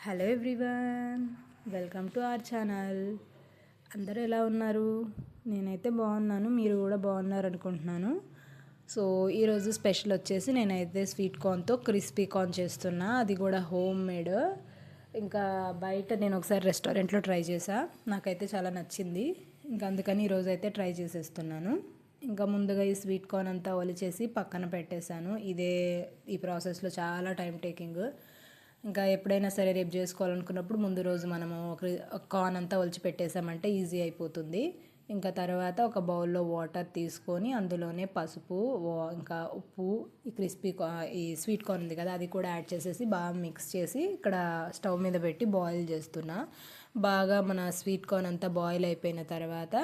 Hello everyone, welcome to our channel. అందరూ ఎలా ఉన్నారు? నేనైతే బాగున్నాను, మీరు కూడా బాగున్నారు అనుకుంటున్నాను. సో ఈరోజు స్పెషల్ వచ్చేసి నేనైతే స్వీట్ కార్న్తో క్రిస్పీ కార్న్ చేస్తున్నా, అది కూడా హోమ్ మేడ్. ఇంకా బయట నేను ఒకసారి రెస్టారెంట్లో ట్రై చేసా, నాకైతే చాలా నచ్చింది. ఇంకా అందుకని ఈరోజు అయితే ట్రై చేసేస్తున్నాను. ఇంకా ముందుగా ఈ స్వీట్ కార్న్ అంతా ఒలిచేసి పక్కన పెట్టేశాను. ఈ ప్రాసెస్లో చాలా టైం టేకింగ్. ఇంకా ఎప్పుడైనా సరే రేపు చేసుకోవాలనుకున్నప్పుడు ముందు రోజు మనము కార్న్ అంతా ఒలిచి పెట్టేసామంటే ఈజీ అయిపోతుంది. ఇంకా తర్వాత ఒక బౌల్లో వాటర్ తీసుకొని అందులోనే పసుపు, ఇంకా ఉప్పు, ఈ స్వీట్ కార్న్ ఉంది కదా అది కూడా యాడ్ చేసేసి బాగా మిక్స్ చేసి ఇక్కడ స్టవ్ మీద పెట్టి బాయిల్ చేస్తున్నా. బాగా మన స్వీట్ కార్న్ అంతా బాయిల్ అయిపోయిన తర్వాత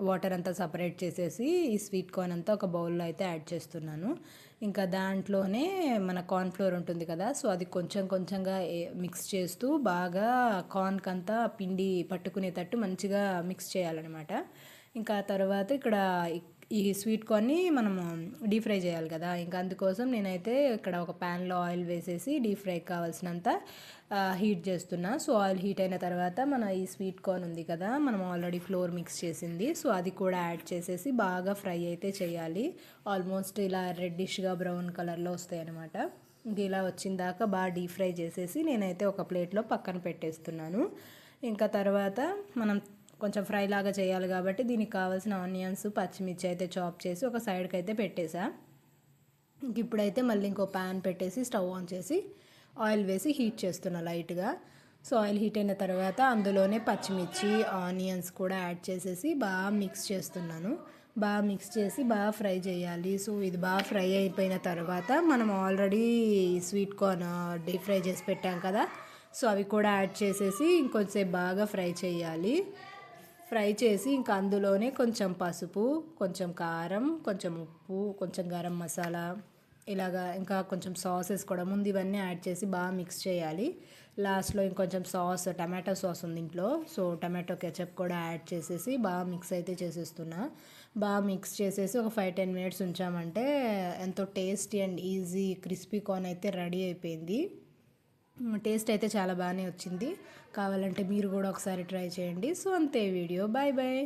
వాటర్ అంతా సపరేట్ చేసేసి ఈ స్వీట్ కార్న్ అంతా ఒక బౌల్లో అయితే యాడ్ చేస్తున్నాను. ఇంకా దాంట్లోనే మన కార్న్ ఫ్లోర్ ఉంటుంది కదా, సో అది కొంచెం కొంచెంగా మిక్స్ చేస్తూ బాగా కార్న్కి అంతా పిండి పట్టుకునేటట్టు మంచిగా మిక్స్ చేయాలన్నమాట. ఇంకా తర్వాత ఇక్కడ ఈ స్వీట్ కార్న్ని మనము డీప్ ఫ్రై చేయాలి కదా, ఇంకా అందుకోసం నేనైతే ఇక్కడ ఒక ప్యాన్లో ఆయిల్ వేసేసి డీప్ ఫ్రై కావాల్సినంత హీట్ చేస్తున్నా. సో ఆయిల్ హీట్ అయిన తర్వాత మన ఈ స్వీట్ కార్న్ ఉంది కదా, మనం ఆల్రెడీ ఫ్లోర్ మిక్స్ చేసింది, సో అది కూడా యాడ్ చేసేసి బాగా ఫ్రై అయితే చేయాలి. ఆల్మోస్ట్ ఇలా రెడ్డిష్గా బ్రౌన్ కలర్లో వస్తాయి అన్నమాట. ఇంక ఇలా వచ్చిన దాకా బాగా డీప్ ఫ్రై చేసేసి నేనైతే ఒక ప్లేట్లో పక్కన పెట్టేస్తున్నాను. ఇంకా తర్వాత మనం కొంచెం ఫ్రై లాగా చేయాలి కాబట్టి దీనికి కావాల్సిన ఆనియన్స్, పచ్చిమిర్చి అయితే చాప్ చేసి ఒక సైడ్కి అయితే పెట్టేసా. ఇంక ఇప్పుడైతే మళ్ళీ ఇంకో ప్యాన్ పెట్టేసి స్టవ్ ఆన్ చేసి ఆయిల్ వేసి హీట్ చేస్తున్నా లైట్గా. సో ఆయిల్ హీట్ అయిన తర్వాత అందులోనే పచ్చిమిర్చి, ఆనియన్స్ కూడా యాడ్ చేసేసి బాగా మిక్స్ చేస్తున్నాను. బాగా మిక్స్ చేసి బాగా ఫ్రై చేయాలి. సో ఇది బాగా ఫ్రై అయిపోయిన తర్వాత మనం already sweet corn deep fry చేసి పెట్టాం కదా, సో అవి కూడా యాడ్ చేసేసి ఇంకొంచెంసేపు బాగా ఫ్రై చేయాలి. ఫ్రై చేసి ఇంకా అందులోనే కొంచెం పసుపు, కొంచెం కారం, కొంచెం ఉప్పు, కొంచెం గరం మసాలా, ఇలాగా ఇంకా కొంచెం సాసెస్ కూడా ముందు ఇవన్నీ యాడ్ చేసి బాగా మిక్స్ చేయాలి. లాస్ట్లో ఇంకొంచెం టమాటో సాస్ ఉంది ఇంట్లో, సో టమాటో కెచప్ కూడా యాడ్ చేసేసి బాగా మిక్స్ అయితే చేసేస్తున్నా. బాగా మిక్స్ చేసేసి ఒక 5-10 మినిట్స్ ఉంచామంటే ఎంతో tasty and easy crispy corn అయితే రెడీ అయిపోయింది. టేస్ట్ అయితే చాలా బాగానే వచ్చింది. కావాలంటే మీరు కూడా ఒకసారి ట్రై చేయండి. సో అంతే వీడియో, బాయ్ బాయ్.